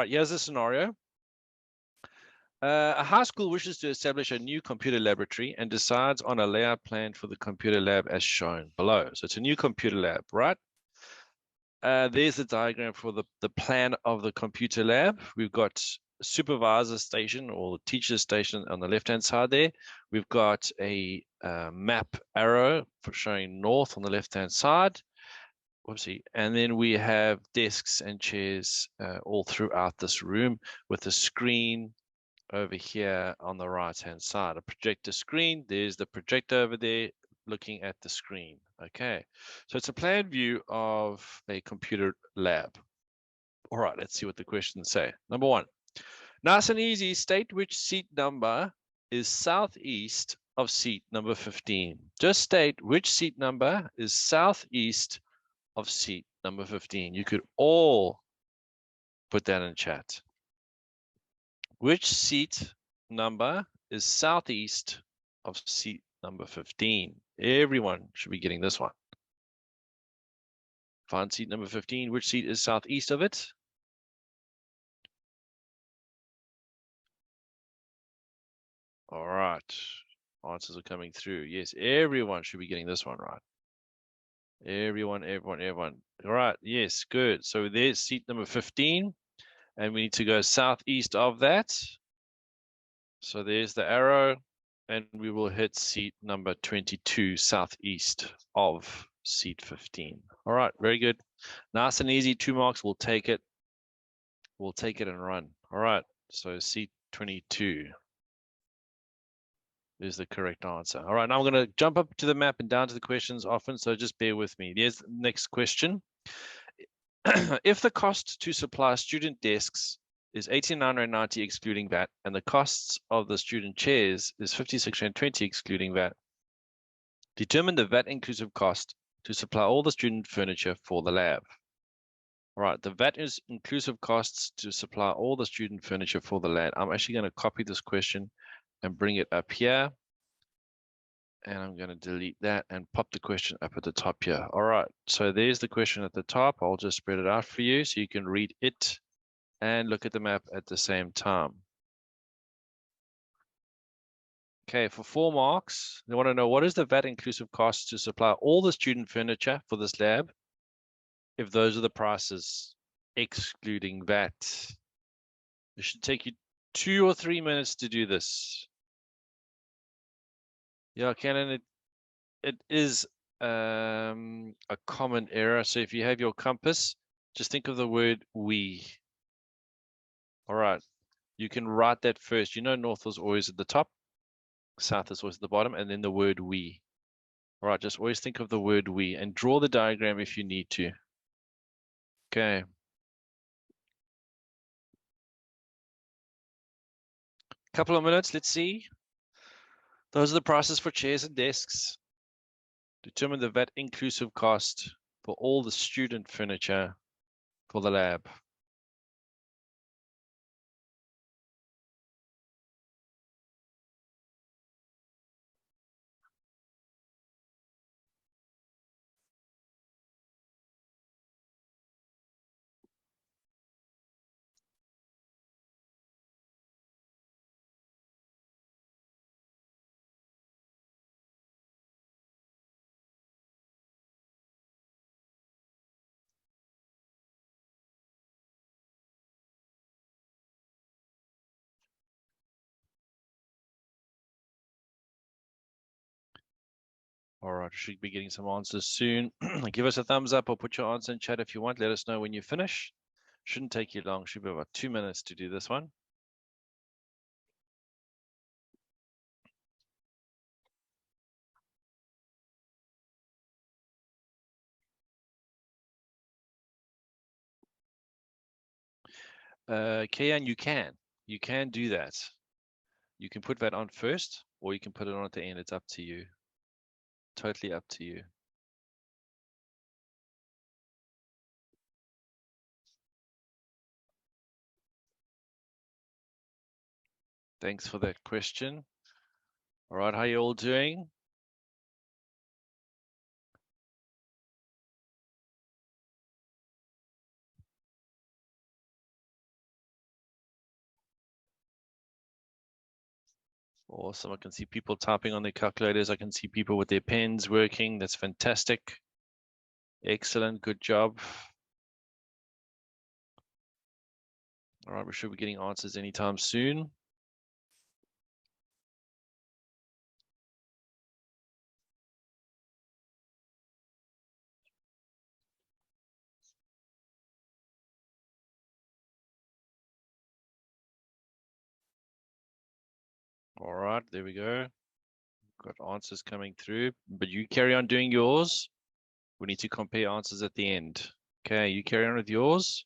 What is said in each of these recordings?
right, here's the scenario. A high school wishes to establish a new computer laboratory and decides on a layout plan for the computer lab as shown below. So it's a new computer lab, right? There's the diagram for the plan of the computer lab. We've got supervisor station or teacher station on the left-hand side there. We've got a map arrow for showing north on the left-hand side. Whoopsie. And then we have desks and chairs all throughout this room with a screen over here on the right-hand side. A projector screen. There's the projector over there looking at the screen. Okay, so it's a plan view of a computer lab. All right, let's see what the questions say. Number one, nice and easy, state which seat number is southeast of seat number 15. Just state which seat number is southeast of seat number 15. You could all put that in chat. Which seat number is southeast of seat number 15? Everyone should be getting this one. Find seat number 15. Which seat is southeast of it? All right. Answers are coming through. Yes, everyone should be getting this one right. Everyone. All right. Yes, good. So there's seat number 15. And we need to go southeast of that. So there's the arrow. And we will hit seat number 22 southeast of seat 15. All right. Very good. Nice and easy. 2 marks. We'll take it. We'll take it and run. All right. So seat 22 is the correct answer. All right, now I'm going to jump up to the map and down to the questions often, so just bear with me. Here's the next question. If the cost to supply student desks is R89.90 excluding VAT, and the costs of the student chairs is R56.20 excluding VAT, determine the VAT inclusive cost to supply all the student furniture for the lab. All right, the VAT is inclusive costs to supply all the student furniture for the lab. I'm actually going to copy this question and bring it up here. And I'm going to delete that and pop the question up at the top here. All right, so there's the question at the top. I'll just spread it out for you so you can read it and look at the map at the same time. Okay, for 4 marks, they want to know what is the VAT inclusive cost to supply all the student furniture for this lab if those are the prices excluding VAT. It should take you 2 or 3 minutes to do this. Yeah, Canon, it is a common error. So if you have your compass, just think of the word we. All right, you can write that first. You know, north is always at the top, south is always at the bottom, and then the word we. All right, just always think of the word we and draw the diagram if you need to. Okay. Couple of minutes, let's see. Those are the prices for chairs and desks. Determine the VAT inclusive cost for all the student furniture for the lab. All right, should be getting some answers soon. Give us a thumbs up or put your answer in chat if you want. Let us know when you finish. Shouldn't take you long. Should be about 2 minutes to do this one. Kian, you can do that. You can put that on first, or you can put it on at the end. It's up to you. Totally up to you. Thanks for that question. All right, how you all doing? Awesome. I can see people typing on their calculators. I can see people with their pens working. That's fantastic. Excellent. Good job. All right, we should be getting answers anytime soon. All right, there we go. Got answers coming through, but you carry on doing yours. We need to compare answers at the end. Okay, you carry on with yours,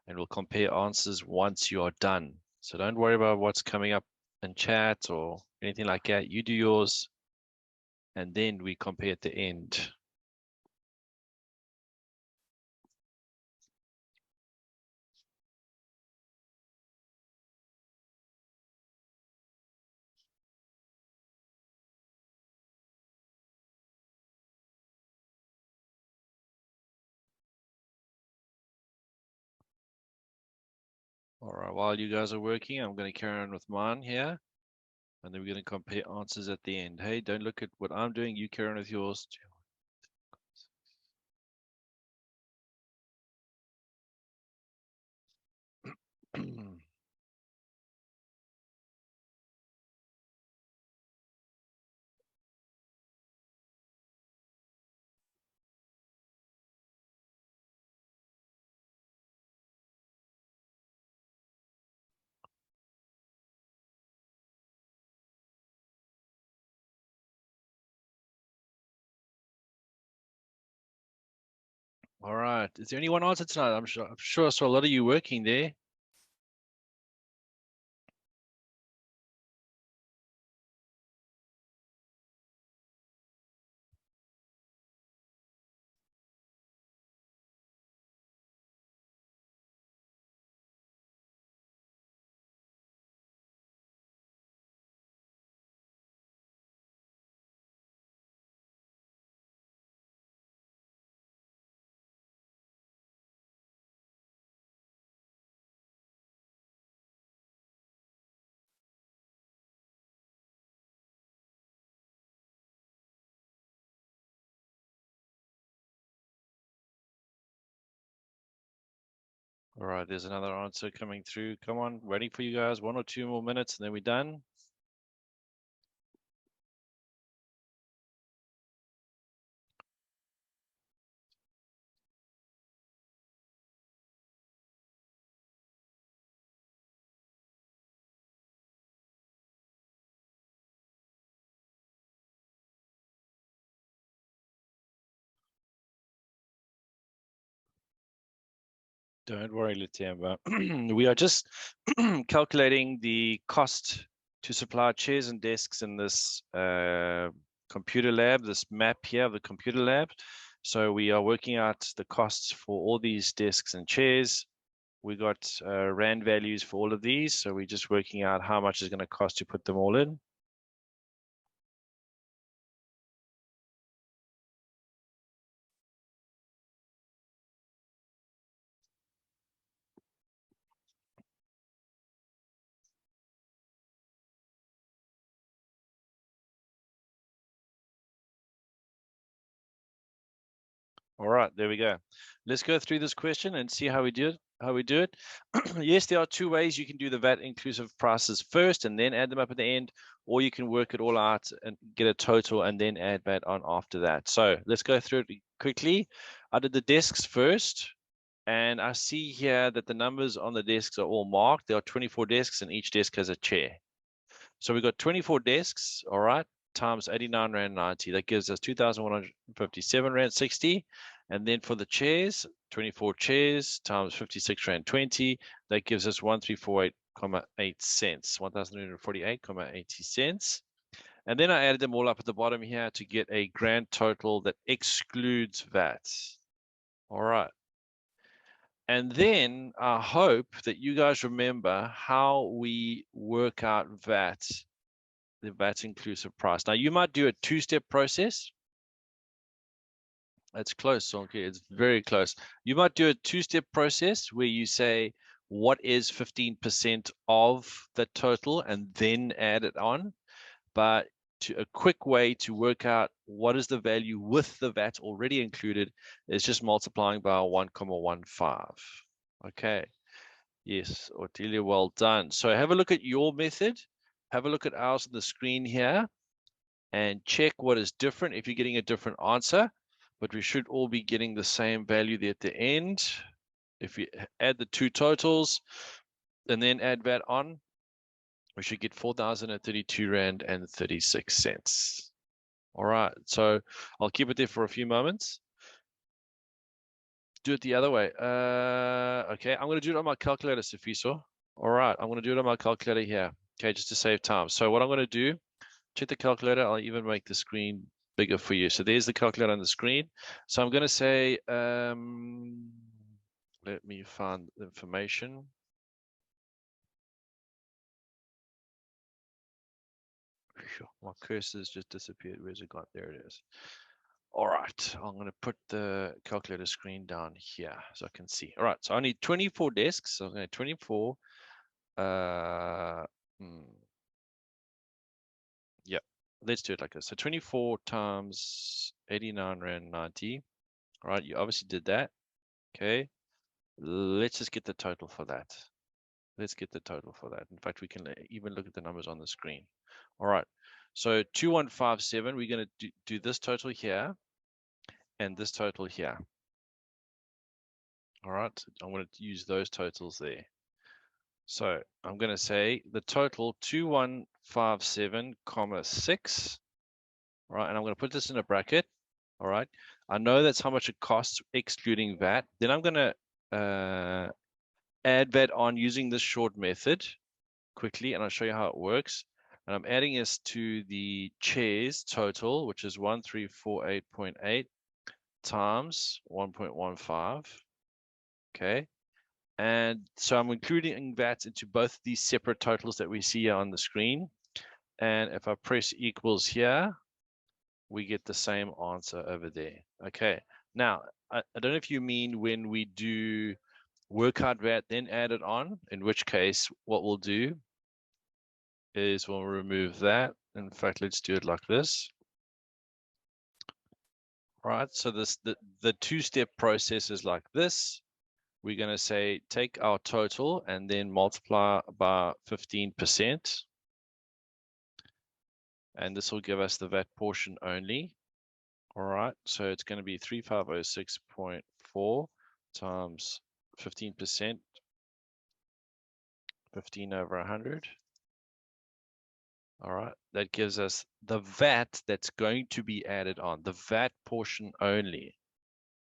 and we'll compare answers once you are done. So don't worry about what's coming up in chat or anything like that. You do yours, and then we compare at the end. All right, while you guys are working, I'm going to carry on with mine here, and then we're going to compare answers at the end. Hey, don't look at what I'm doing. You carry on with yours. All right. Is there anyone answer tonight? I'm sure I saw a lot of you working there. All right, there's another answer coming through. Come on, waiting for you guys. 1 or 2 more minutes, and then we're done. Don't worry, Letiamba. We are just calculating the cost to supply chairs and desks in this computer lab, this map here of the computer lab. So we are working out the costs for all these desks and chairs. We got Rand values for all of these. So we're just working out how much it's going to cost to put them all in. All right, there we go. Let's go through this question and see how we do it. Yes, there are two ways you can do the VAT inclusive prices first and then add them up at the end, or you can work it all out and get a total and then add VAT on after that. So let's go through it quickly. I did the desks first, and I see here that the numbers on the desks are all marked. There are 24 desks and each desk has a chair. So we've got 24 desks, all right, times 89 Rand 90. That gives us 2,157 Rand 60. And then for the chairs, 24 chairs times 56 Rand 20. That gives us 1,348.8 cents, 1,348.80 cents. And then I added them all up at the bottom here to get a grand total that excludes VAT. All right. And then I hope that you guys remember how we work out VAT, the VAT inclusive price. Now, you might do a two-step process. That's close, Sonke. It's very close. You might do a two-step process where you say, what is 15% of the total and then add it on? but a quick way to work out what is the value with the VAT already included is just multiplying by 1,15. Okay. Yes, Otelia, well done. So have a look at your method. Have a look at ours on the screen here and check what is different if you're getting a different answer. But we should all be getting the same value there at the end. If you add the two totals and then add VAT on, we should get 4,032 Rand and 36 cents. All right, so I'll keep it there for a few moments. Do it the other way. Okay, I'm going to do it on my calculator, Sifiso. All right, I'm going to do it on my calculator here. Okay, just to save time. So what I'm going to do, check the calculator. I'll even make the screen bigger for you. So there's the calculator on the screen. So I'm going to say, let me find the information. My cursor's just disappeared. Where's it gone? There it is. All right, I'm going to put the calculator screen down here so I can see. All right, so I need 24 desks. So I'm going to 24. Yeah, let's do it like this. So 24 times 89 Rand 90. All right, you obviously did that. Okay, let's just get the total for that. Let's get the total for that. In fact, we can even look at the numbers on the screen. All right, so 2157, we're going to do this total here and this total here. All right, I'm going to use those totals there. So I'm going to say the total 2157,6. All right, and I'm going to put this in a bracket. All right, I know that's how much it costs excluding VAT. Then I'm going to add VAT on using this short method quickly, and I'll show you how it works. And I'm adding this to the chairs total, which is 1348.8 times 1.15. Okay. And so I'm including VAT into both these separate totals that we see here on the screen. And if I press equals here, we get the same answer over there. Okay. Now, I don't know if you mean when we do work out VAT, then add it on, in which case what we'll do is we'll remove that. In fact, let's do it like this. Right. So the two-step process is like this. We're going to say take our total and then multiply by 15%. And this will give us the VAT portion only. All right, so it's going to be 3506.4 times 15%, 15 over 100. All right, that gives us the VAT that's going to be added on. The VAT portion only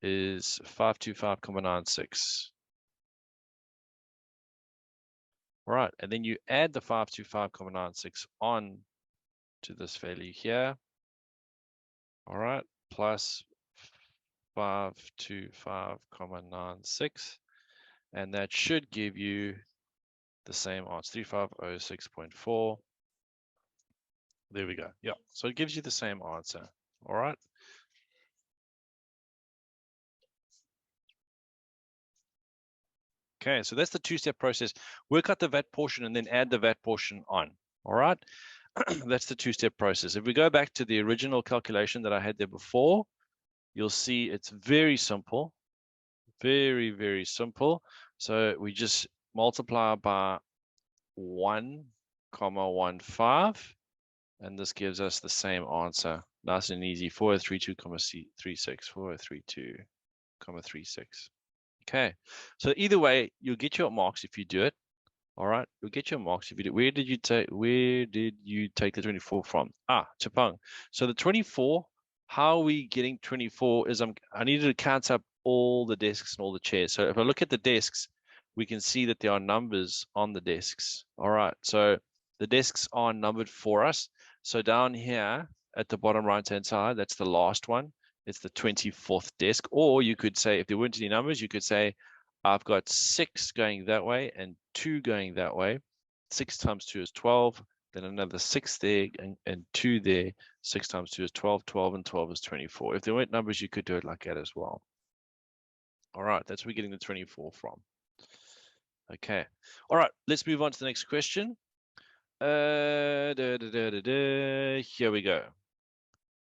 is 525.96. All right, and then you add the 525.96 on to this value here. All right, plus 525.96, and that should give you the same answer, 3506.4. There we go. Yeah, so it gives you the same answer. All right. Okay, so that's the two-step process. Work out the VAT portion and then add the VAT portion on. All right. That's the two-step process. If we go back to the original calculation that I had there before, you'll see it's very simple. Very, very simple. So we just multiply by 1,15, and this gives us the same answer. Nice and easy, 4032,36, 4032,36. Okay, so either way, you'll get your marks if you do it. All right, you'll get your marks if you do. Where did you take the 24 from? Chapang. So the 24, how are we getting 24 is I needed to count up all the desks and all the chairs. So if I look at the desks, we can see that there are numbers on the desks. All right, so the desks are numbered for us. So down here at the bottom right-hand side, that's the last one. It's the 24th desk. Or you could say, if there weren't any numbers, you could say, I've got 6 going that way and 2 going that way. 6 times 2 is 12. Then another 6 there and 2 there. 6 times 2 is 12. 12 and 12 is 24. If there weren't numbers, you could do it like that as well. All right, that's where we're getting the 24 from. Okay. All right, let's move on to the next question. Here we go.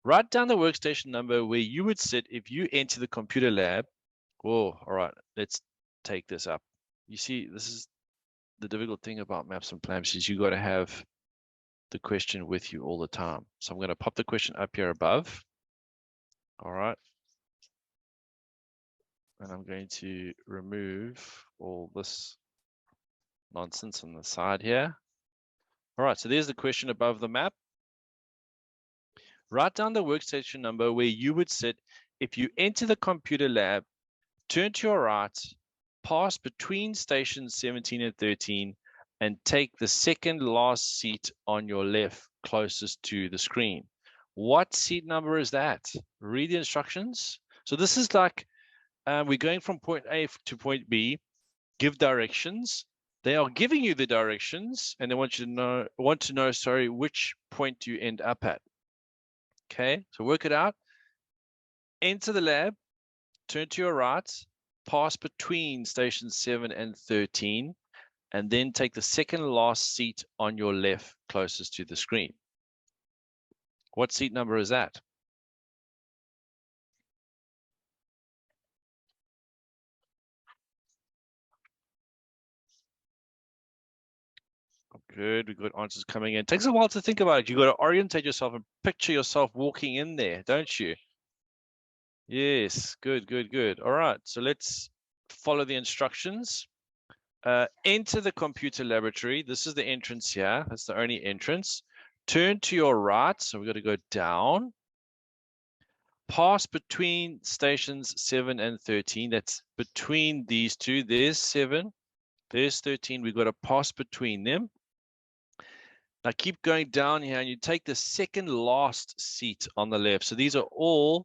Write down the workstation number where you would sit if you enter the computer lab. Oh, all right. Let's take this up. You see, this is the difficult thing about maps and plans is you got to have the question with you all the time. So I'm going to pop the question up here above. All right. And I'm going to remove all this nonsense on the side here. All right, so there's the question above the map. Write down the workstation number where you would sit if you enter the computer lab, turn to your right, pass between stations 17 and 13, and take the second last seat on your left closest to the screen. What seat number is that? Read the instructions. So this is like we're going from point A to point B, give directions. They are giving you the directions and they want to know, sorry, which point do you end up at? Okay, so work it out. Enter the lab, turn to your right, pass between stations 7 and 13, and then take the second last seat on your left closest to the screen. What seat number is that? Good, good answers coming in. Takes a while to think about it. You got to orientate yourself and picture yourself walking in there, don't you? Yes, good, good, good. All right, so let's follow the instructions. Enter the computer laboratory. This is the entrance here. That's the only entrance. Turn to your right. So we've got to go down. Pass between stations 7 and 13. That's between these two. There's 7. There's 13. We've got to pass between them. Now keep going down here and you take the second last seat on the left. So these are all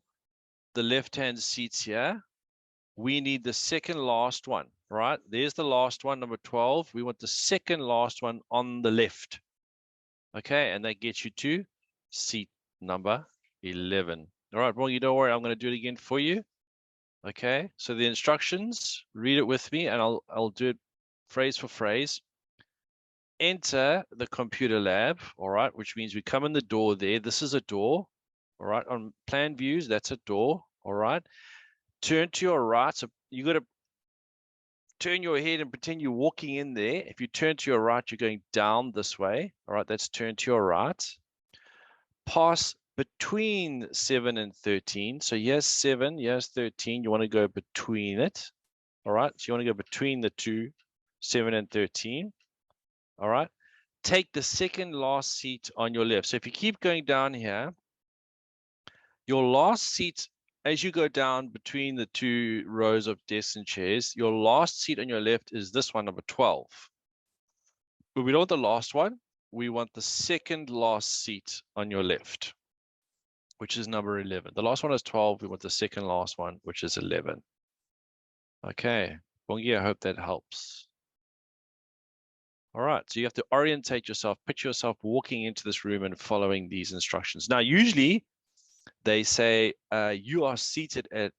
the left-hand seats here. We need the second last one, right? There's the last one, number 12. We want the second last one on the left. Okay, and that gets you to seat number 11. All right, well, you don't worry, I'm going to do it again for you. Okay, so the instructions, read it with me, and I'll do it phrase for phrase. Enter the computer lab, all right, which means we come in the door there. This is a door, all right. On plan views, that's a door, all right. Turn to your right. So you got to turn your head and pretend you're walking in there. If you turn to your right, you're going down this way. All right, that's turn to your right. Pass between 7 and 13. So here's 7, here's 13. You want to go between it. All right, so you want to go between the two, 7 and 13. All right, take the second last seat on your left. So if you keep going down here, your last seat, as you go down between the two rows of desks and chairs, your last seat on your left is this one, number 12. But we don't want the last one. We want the second last seat on your left, which is number 11. The last one is 12. We want the second last one, which is 11. Okay, Bongi, I hope that helps. All right, so you have to orientate yourself, picture yourself walking into this room and following these instructions. Now, usually they say you are seated at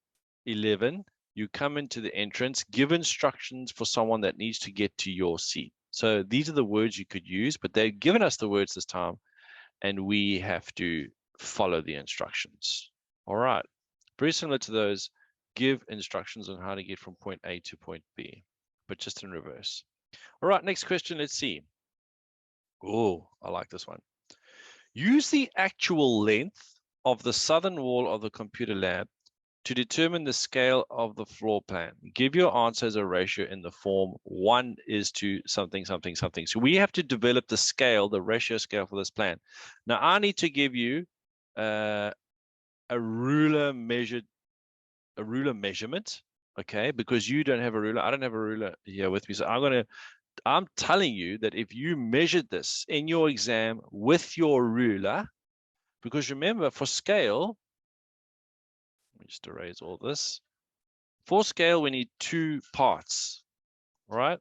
11. You come into the entrance, give instructions for someone that needs to get to your seat. So these are the words you could use, but they've given us the words this time, and we have to follow the instructions. All right, very similar to those, give instructions on how to get from point A to point B, but just in reverse. All right, next question, let's see. Oh, I like this one. Use the actual length of the southern wall of the computer lab to determine the scale of the floor plan. Give your answer as a ratio in the form 1 is to something, something, something. So we have to develop the scale, the ratio scale for this plan. Now I need to give you a ruler measurement, okay? Because you don't have a ruler, I don't have a ruler here with me. So I'm telling you that if you measured this in your exam with your ruler, because remember for scale, let me just erase all this. For scale, we need 2 parts, all right?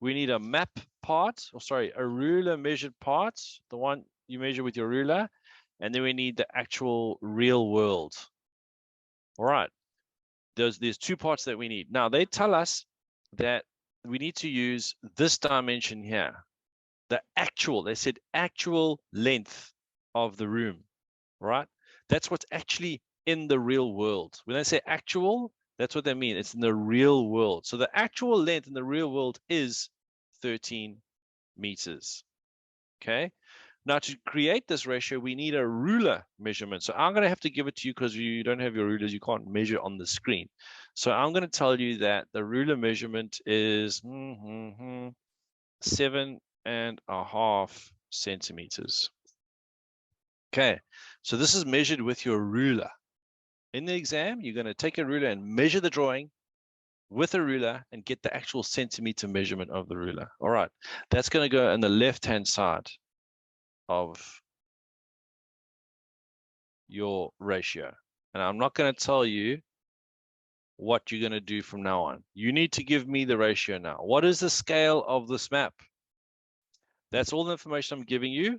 We need a map part, or sorry, a ruler measured part, the one you measure with your ruler, and then we need the actual real world. All right, there's 2 parts that we need. Now, they tell us that we need to use this dimension here. The actual, they said actual length of the room, right? That's what's actually in the real world. When they say actual, that's what they mean. It's in the real world. So the actual length in the real world is 13 meters. Okay. Now to create this ratio, we need a ruler measurement. So I'm going to have to give it to you because you don't have your rulers. You can't measure on the screen. So I'm going to tell you that the ruler measurement is 7.5 centimeters. Okay. So this is measured with your ruler. In the exam, you're going to take a ruler and measure the drawing with a ruler and get the actual centimeter measurement of the ruler. All right. That's going to go on the left-hand side of your ratio. And I'm not going to tell you what you're going to do from now on. You need to give me the ratio now. What is the scale of this map? That's all the information I'm giving you.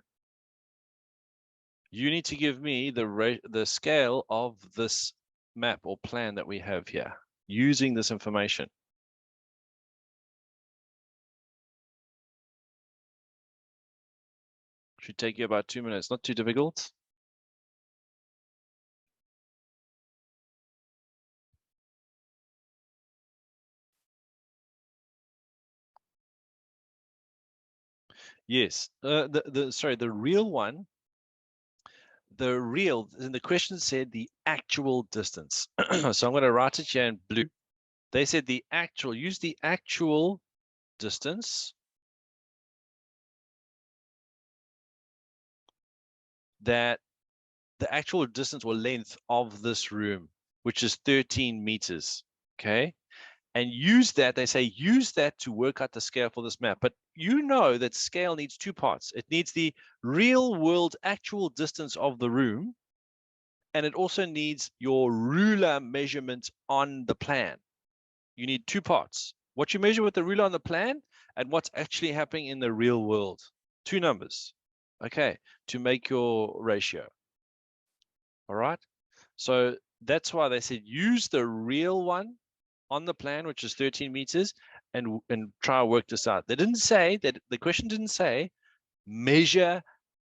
You need to give me the scale of this map or plan that we have here using this information. Should take you about 2 minutes, not too difficult. Yes, the real one, and the question said the actual distance. So I'm going to write it here in blue. They said use the actual distance that the actual distance or length of this room, which is 13 meters. Okay. And use that, they say, use that to work out the scale for this map. But you know that scale needs two parts. It needs the real world actual distance of the room, and it also needs your ruler measurement on the plan. You need two parts. What you measure with the ruler on the plan and what's actually happening in the real world. Two numbers, okay, to make your ratio. All right. So that's why they said use the real one on the plan, which is 13 meters, and try to work this out. They didn't say that, the question didn't say measure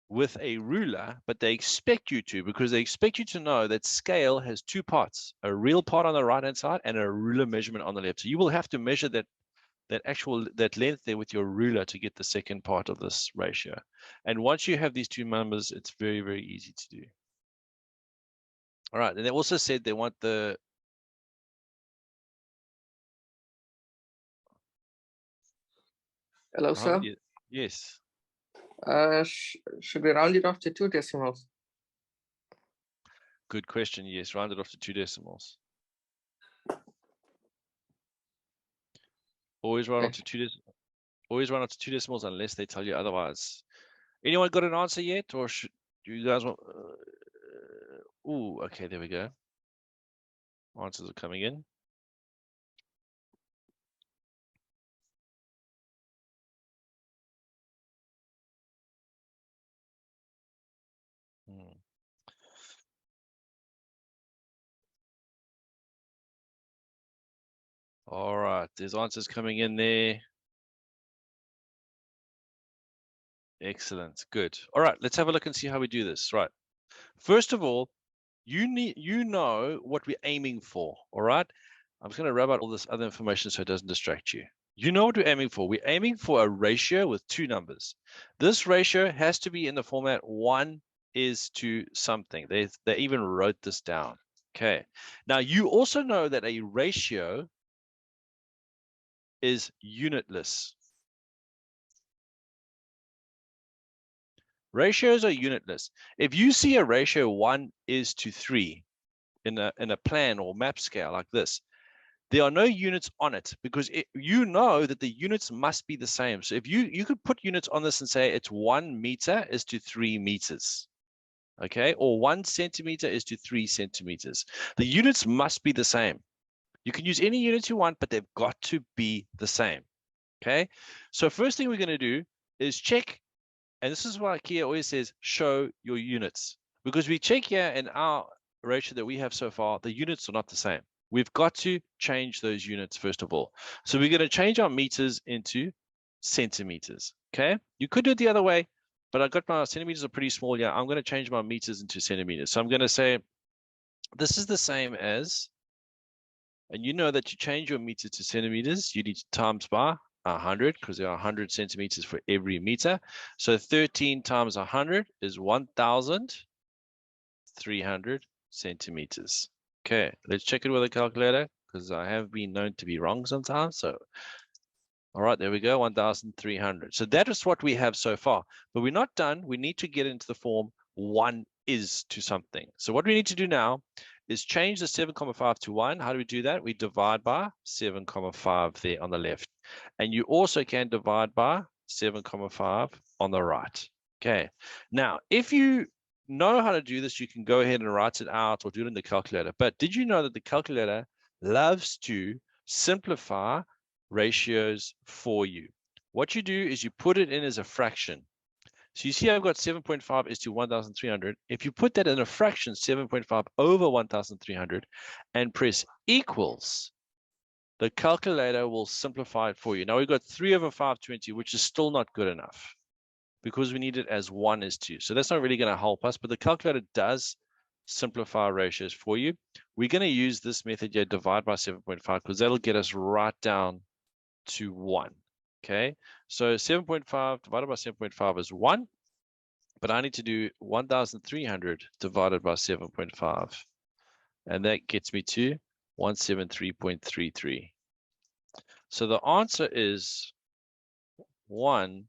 with a ruler, but they expect you to, because they expect you to know that scale has two parts, a real part on the right hand side and a ruler measurement on the left. So you will have to measure that length there with your ruler to get the second part of this ratio. And once you have these two numbers, it's very, very easy to do. All right. And they also said they want the Hello, sir. Yes. Should we round it off to 2 decimals? Good question. Yes, round it off to 2 decimals. Always round off to 2 decimals. Always round off to 2 decimals unless they tell you otherwise. Anyone got an answer yet, or should you guys want? Okay, there we go. Answers are coming in. All right, there's answers coming in there. Excellent, good. All right, let's have a look and see how we do this. Right. First of all, you know what we're aiming for. All right. I'm just going to rub out all this other information so it doesn't distract you. You know what we're aiming for. We're aiming for a ratio with two numbers. This ratio has to be in the format 1 is to something. They even wrote this down. Okay. Now you also know that a ratio is unitless. Ratios are unitless. If you see a ratio 1 is to 3 in a plan or map scale like this, there are no units on it because you know that the units must be the same. So if you could put units on this and say it's 1 meter is to 3 meters, okay, or 1 centimeter is to 3 centimeters. The units must be the same. You can use any units you want, but they've got to be the same. Okay, so first thing we're going to do is check, and this is why IKEA always says show your units, because we check here in our ratio that we have so far, the units are not the same. We've got to change those units first of all. So we're going to change our meters into centimeters. Okay, you could do it the other way, but I got my centimeters are pretty small. Yeah, I'm going to change my meters into centimeters. So I'm going to say this is the same as, and you know that you change your meter to centimeters, you need to times by 100 because there are 100 centimeters for every meter. So 13 times 100 is 1,300 centimeters. Okay, let's check it with a calculator because I have been known to be wrong sometimes. So, all right, there we go, 1,300. So that is what we have so far, but we're not done. We need to get into the form 1 is to something. So what we need to do now is change the 7,5 to 1. How do we do that? We divide by 7,5 there on the left. And you also can divide by 7,5 on the right. Okay. Now, if you know how to do this, you can go ahead and write it out or do it in the calculator. But did you know that the calculator loves to simplify ratios for you? What you do is you put it in as a fraction. So you see I've got 7.5 is to 1,300. If you put that in a fraction, 7.5 over 1,300, and press equals, the calculator will simplify it for you. Now we've got 3 over 520, which is still not good enough because we need it as 1 is 2. So that's not really going to help us, but the calculator does simplify ratios for you. We're going to use this method here, divide by 7.5, because that'll get us right down to 1. Okay, so 7.5 divided by 7.5 is 1, but I need to do 1,300 divided by 7.5, and that gets me to 173.33. So the answer is 1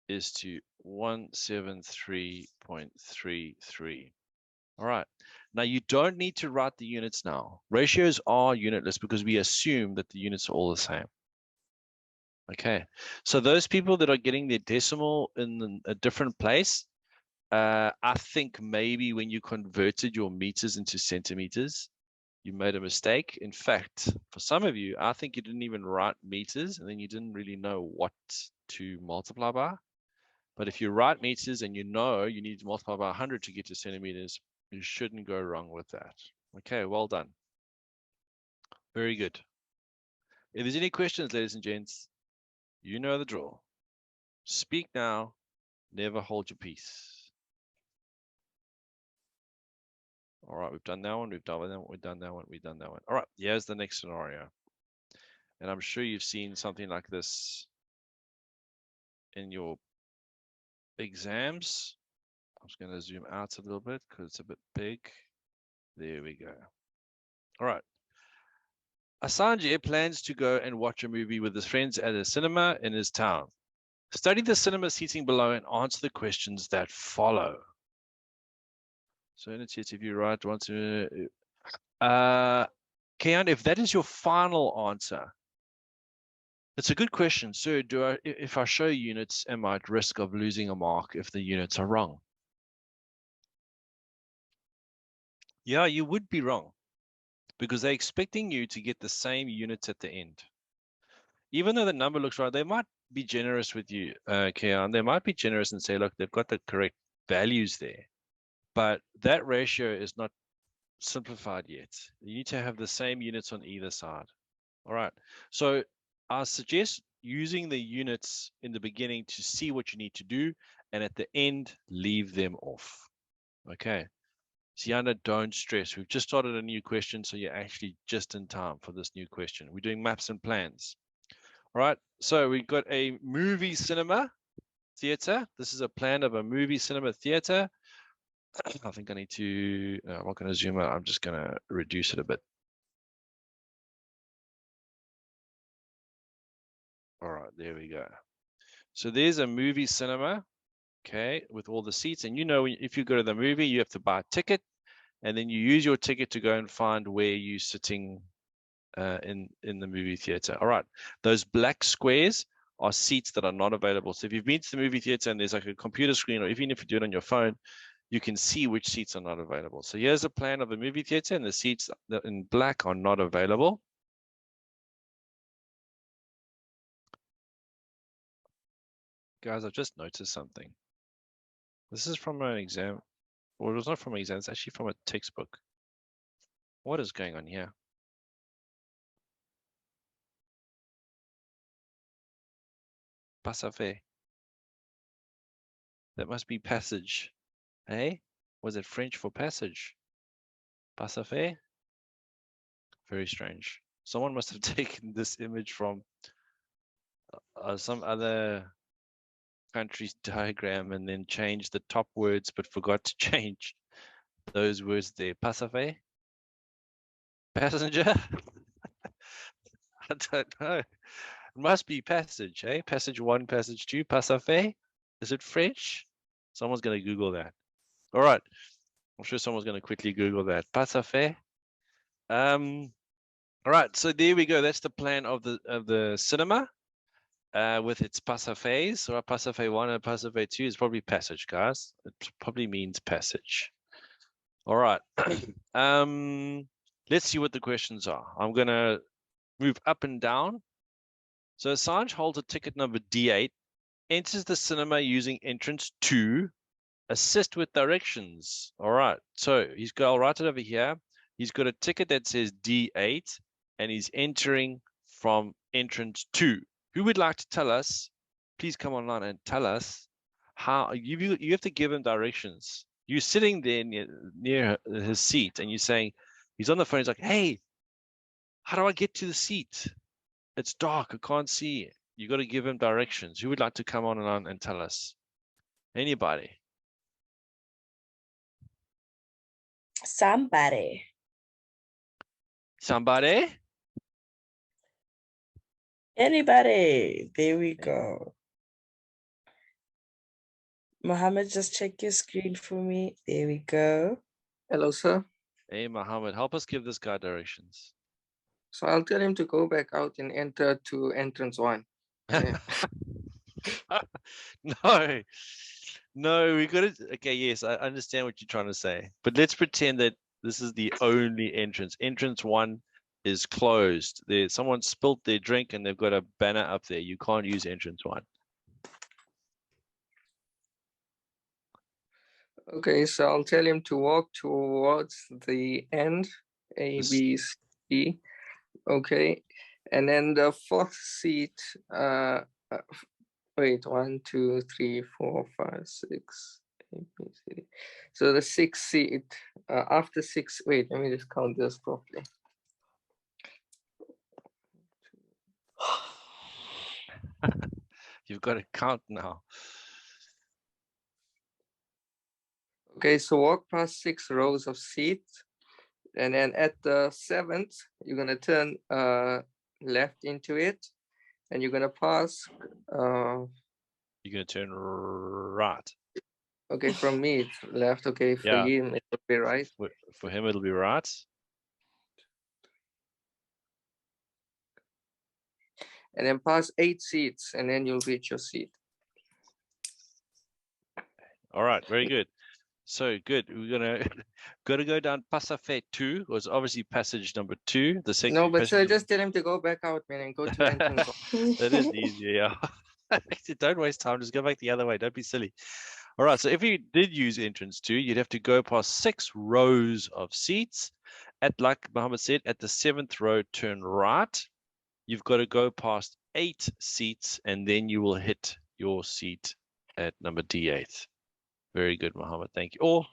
is to 173.33. All right. Now you don't need to write the units now. Ratios are unitless because we assume that the units are all the same. Okay. So those people that are getting their decimal in a different place, I think maybe when you converted your meters into centimeters, you made a mistake. In fact, for some of you, I think you didn't even write meters and then you didn't really know what to multiply by. But if you write meters and you know you need to multiply by 100 to get to centimeters, you shouldn't go wrong with that. Okay, well done. Very good. If there's any questions, ladies and gents, you know the drill. Speak now, never hold your peace. All right, we've done that one, we've done that one, we've done that one, we've done that one. All right, here's the next scenario. And I'm sure you've seen something like this in your exams. I'm just going to zoom out a little bit because it's a bit big. There we go. All right. Assange plans to go and watch a movie with his friends at a cinema in his town. Study the cinema seating below and answer the questions that follow. So let's see if you write once. Kian, if that is your final answer, it's a good question. So if I show units, am I at risk of losing a mark if the units are wrong? Yeah, you would be wrong because they're expecting you to get the same units at the end. Even though the number looks right, they might be generous with you, Kian. They might be generous and say, look, they've got the correct values there. But that ratio is not simplified yet. You need to have the same units on either side. All right. So I suggest using the units in the beginning to see what you need to do, and at the end, leave them off. Okay. Siana, don't stress. We've just started a new question, so you're actually just in time for this new question. We're doing maps and plans. All right. So we've got a movie cinema theater. This is a plan of a movie cinema theater. I think I need to, I'm not going to zoom out. I'm just going to reduce it a bit. All right, there we go. So there's a movie cinema, okay, with all the seats. And you know, if you go to the movie, you have to buy a ticket, and then you use your ticket to go and find where you're sitting in the movie theater. All right, those black squares are seats that are not available. So if you've been to the movie theater and there's like a computer screen, or even if you do it on your phone, you can see which seats are not available. So here's a plan of a movie theater, and the seats in black are not available. Guys, I've just noticed something. This is from an exam. Well, it was not from an exam. It's actually from a textbook. What is going on here? Passafe. That must be passage. Hey? Was it French for passage? Passafe? Very strange. Someone must have taken this image from some other country's diagram and then changed the top words but forgot to change those words there. Passafe? Passenger? I don't know. It must be passage, eh? Passage 1, passage 2, passafe? Is it French? Someone's going to Google that. All right. I'm sure someone's going to quickly Google that. Passafe? All right. So there we go. That's the plan of the cinema with its passafes. So passafe 1 and passafe 2 is probably passage, guys. It probably means passage. All right. Let's see what the questions are. I'm going to move up and down. So Assange holds a ticket number D8, enters the cinema using entrance 2, assist with directions. All right. So he's got, I'll write it over here. He's got a ticket that says D8 and he's entering from entrance 2. Who would like to tell us? Please come online and tell us how you have to give him directions. You're sitting there near his seat and you're saying, he's on the phone. He's like, hey, how do I get to the seat? It's dark. I can't see. You got to give him directions. Who would like to come on and tell us? Anybody? Somebody. Somebody? Anybody. There we go. Mohammed, just check your screen for me. There we go. Hello, sir. Hey, Mohammed, help us give this guy directions. So I'll tell him to go back out and enter to entrance 1. Yeah. No, we got to. Okay, yes, I understand what you're trying to say, but let's pretend that this is the only entrance. Entrance 1 is closed. Someone spilt their drink and they've got a banner up there. You can't use entrance 1. Okay, so I'll tell him to walk towards the end, A, B, C. Okay, and then the 4th seat, wait, 1, 2, 3, 4, 5, 6, 8, B, C, D. So the 6th seat, after 6, wait, let me just count this properly. You've got to count now. Okay, so walk past 6 rows of seats. And then at the 7th, you're gonna turn left into it. And you're gonna pass. You're gonna turn right. Okay, from me, it's left. Okay, for Yeah. him, it will be right. For him, it'll be right. And then pass 8 seats, and then you'll reach your seat. All right, very good. So good. We're gonna go down Passafe 2 was obviously passage number 2. The second. No, but sir, just tell him to go back out, man, and go to entrance. That is easier. Yeah. Don't waste time. Just go back the other way. Don't be silly. All right. So if you did use entrance 2, you'd have to go past 6 rows of seats. Like Mohammed said, at the 7th row, turn right. You've got to go past 8 seats, and then you will hit your seat at number D8. Very good, Mohammed. Thank you. Or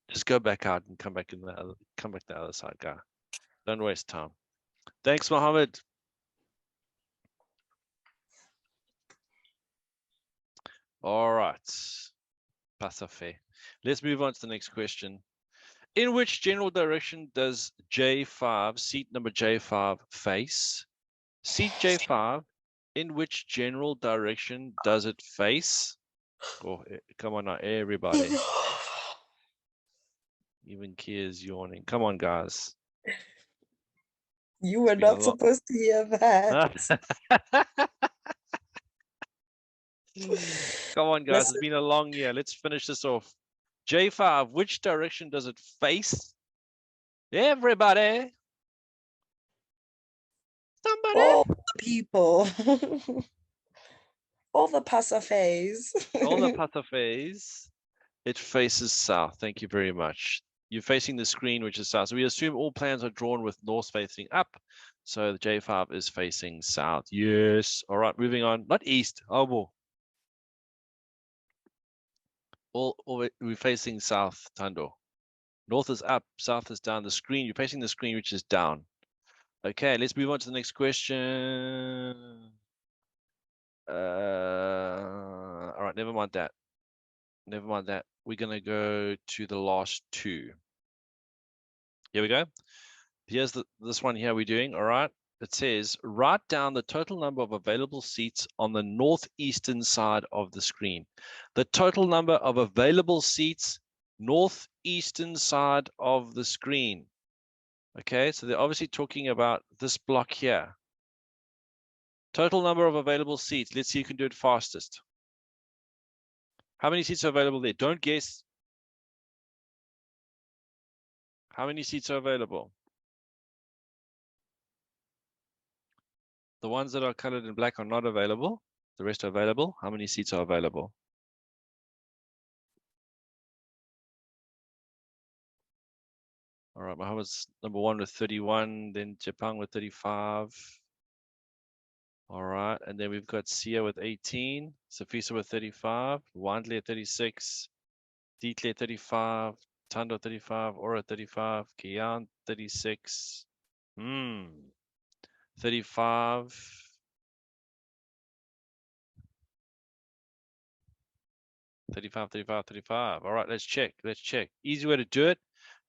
just go back out and come back the other side, guy. Don't waste time. Thanks, Mohammed. All right. Passafe. Let's move on to the next question. In which general direction does J5, seat number J5, face? Seat J5, in which general direction does it face? Oh, come on now, everybody. Even Kia's yawning. Come on, guys. You were not supposed to hear that. Come on, guys. It's been a long year. Let's finish this off. J5, which direction does it face? Everybody. Somebody. All the people. All the passafes. All the passafes. It faces south. Thank you very much. You're facing the screen, which is south. So we assume all plans are drawn with north facing up. So the J5 is facing south. Yes. All right, moving on. Not east. Oh, well. we're facing south, Tando. North is up, south is down. The screen, you're facing the screen, which is down. Okay, let's move on to the next question. All right, never mind that. Never mind that. We're gonna go to the last two. Here we go. Here's this one here we're doing. All right. It says, write down the total number of available seats on the northeastern side of the screen. The total number of available seats, northeastern side of the screen. Okay, so they're obviously talking about this block here. Total number of available seats. Let's see who can do it fastest. How many seats are available there? Don't guess. How many seats are available? The ones that are colored in black are not available. The rest are available. How many seats are available? All right, Mohammed's number one with 31, then Japan with 35. All right, and then we've got Sia with 18, Safisa with 35, Wandley at 36, Dietler 35, Tando 35, Aura 35, Kian 36, 35. 35, 35, 35. All right, let's check. Let's check. Easy way to do it.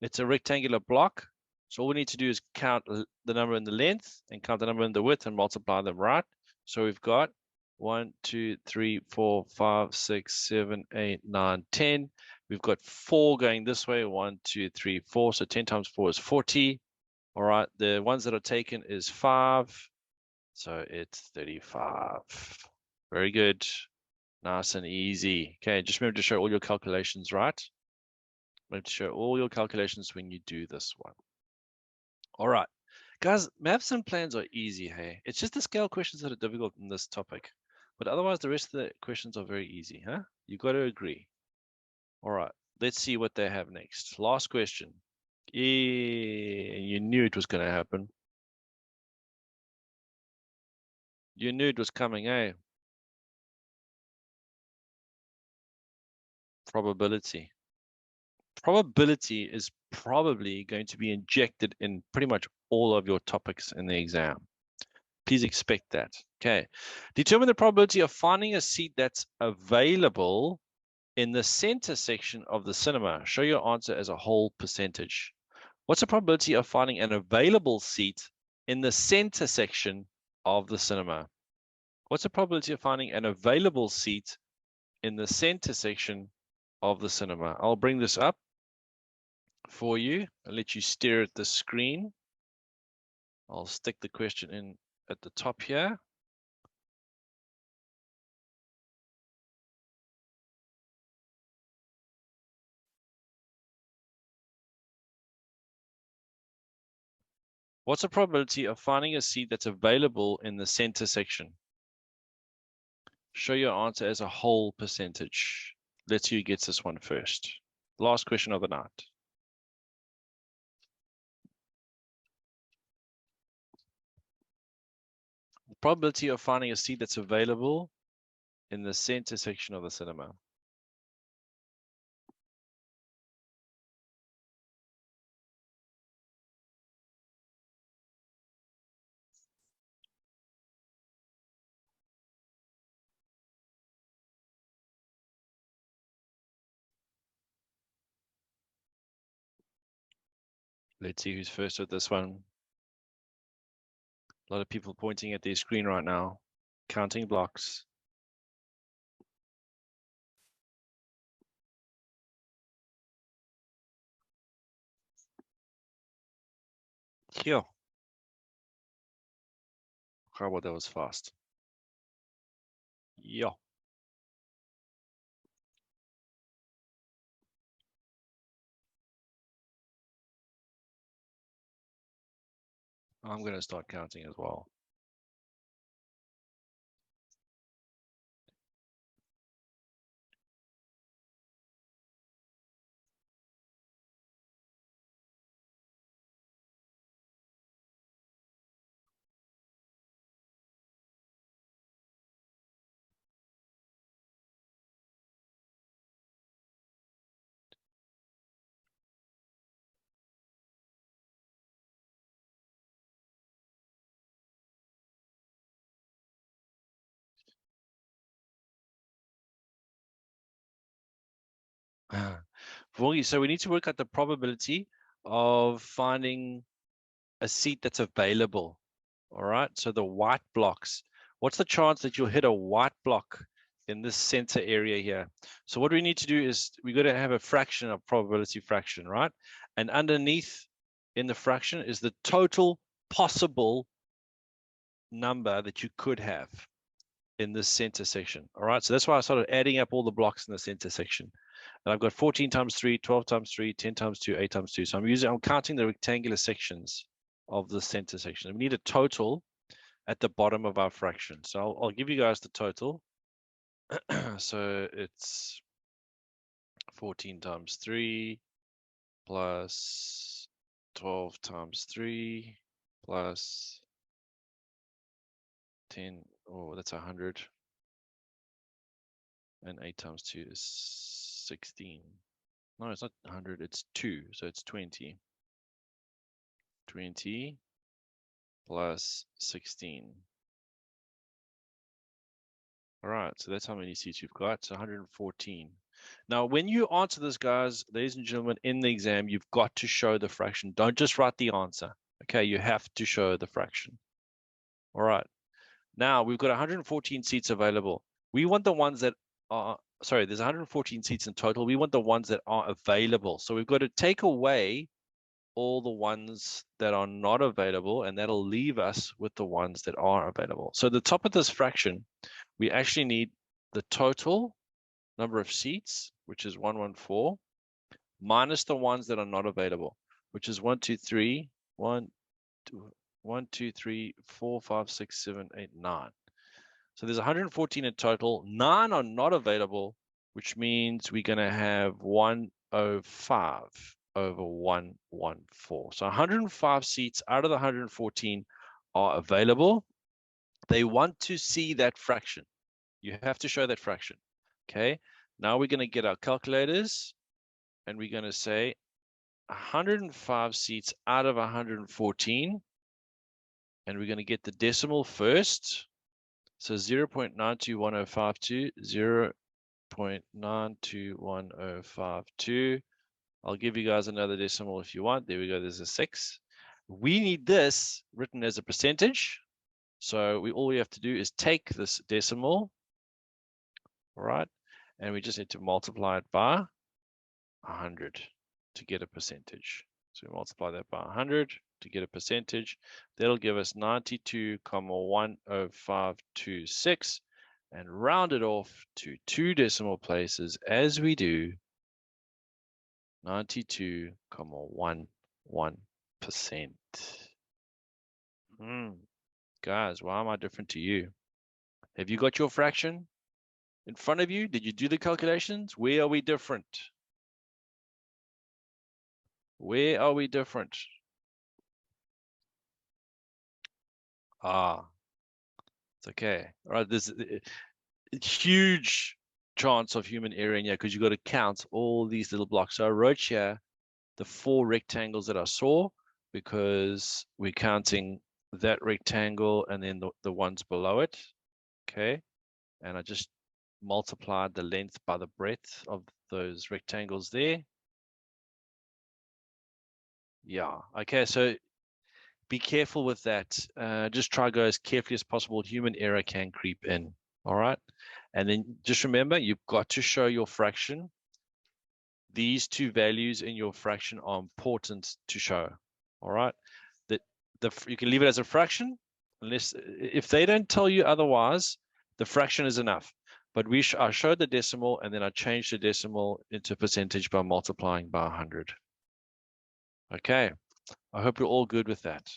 It's a rectangular block. So all we need to do is count the number in the length and count the number in the width and multiply them, right? So we've got 1, 2, 3, 4, 5, 6, 7, 8, 9, 10. We've got 4 going this way. 1, 2, 3, 4. So 10 times 4 is 40. All right. The ones that are taken is 5. So it's 35. Very good. Nice and easy. Okay, just remember to show all your calculations, right? Remember to show all your calculations when you do this one. All right. Guys, maps and plans are easy, hey? It's just the scale questions that are difficult in this topic. But otherwise, the rest of the questions are very easy, huh? You got to agree. All right. Let's see what they have next. Last question. Yeah, you knew it was going to happen. You knew it was coming, eh? Probability. Probability is probably going to be injected in pretty much all of your topics in the exam. Please expect that. Okay. Determine the probability of finding a seat that's available in the center section of the cinema. Show your answer as a whole percentage. What's the probability of finding an available seat in the center section of the cinema? What's the probability of finding an available seat in the center section of the cinema? I'll bring this up for you. I'll let you stare at the screen. I'll stick the question in at the top here. What's the probability of finding a seat that's available in the center section? Show your answer as a whole percentage. Let's see who gets this one first. Last question of the night. The probability of finding a seat that's available in the center section of the cinema. Let's see who's first with this one. A lot of people pointing at their screen right now, counting blocks. Here. How about that was fast? Yeah. I'm going to start counting as well. So we need to work out the probability of finding a seat that's available. All right, so the white blocks. What's the chance that you'll hit a white block in this center area here? So what we need to do is we got to have a fraction, of probability fraction, right? And underneath in the fraction is the total possible number that you could have in this center section. All right, so that's why I started adding up all the blocks in the center section. And I've got 14 times 3, 12 times 3, 10 times 2, 8 times 2. So I'm counting the rectangular sections of the center section. We need a total at the bottom of our fraction. So I'll give you guys the total. So it's 14 times 3 plus 12 times 3 plus 10. Oh, that's 100. And 8 times 2 is 16. No, it's not 100, it's 2. So it's 20. 20 plus 16. All right, so that's how many seats you've got. So 114. Now, when you answer this, guys, ladies and gentlemen, in the exam, you've got to show the fraction. Don't just write the answer. Okay, you have to show the fraction. All right. Now, we've got 114 seats available. We want the ones that are, sorry, there's 114 seats in total. We want the ones that are available. So we've got to take away all the ones that are not available, and that'll leave us with the ones that are available. So the top of this fraction, we actually need the total number of seats, which is 114, minus the ones that are not available, which is 1, 2, 3, 1, 2, 3, 4, 5, 6, 7, 8, 9. So there's 114 in total. 9 are not available, which means we're going to have 105 over 114. So 105 seats out of the 114 are available. They want to see that fraction. You have to show that fraction. Okay. Now we're going to get our calculators and we're going to say 105 seats out of 114. And we're going to get the decimal first. So 0.921052, 0.921052. I'll give you guys another decimal if you want. There we go. There's a 6. We need this written as a percentage. So all we have to do is take this decimal, all right, and we just need to multiply it by 100 to get a percentage. So we multiply that by 100 to get a percentage. That'll give us 92,10526 and round it off to 2 decimal places as we do 92,11%. Guys, why am I different to you? Have you got your fraction in front of you? Did you do the calculations? Where are we different? Where are we different? It's okay. All right, there's a huge chance of human error in here because you got to count all these little blocks. So I wrote here the 4 rectangles that I saw because we're counting that rectangle and then the ones below it. Okay. And I just multiplied the length by the breadth of those rectangles there. Yeah. Okay. So be careful with that. Just try to go as carefully as possible. Human error can creep in. All right. And then just remember, you've got to show your fraction. These 2 values in your fraction are important to show. All right. You can leave it as a fraction unless if they don't tell you otherwise, the fraction is enough. But I showed the decimal and then I changed the decimal into percentage by multiplying by 100. Okay. I hope you're all good with that.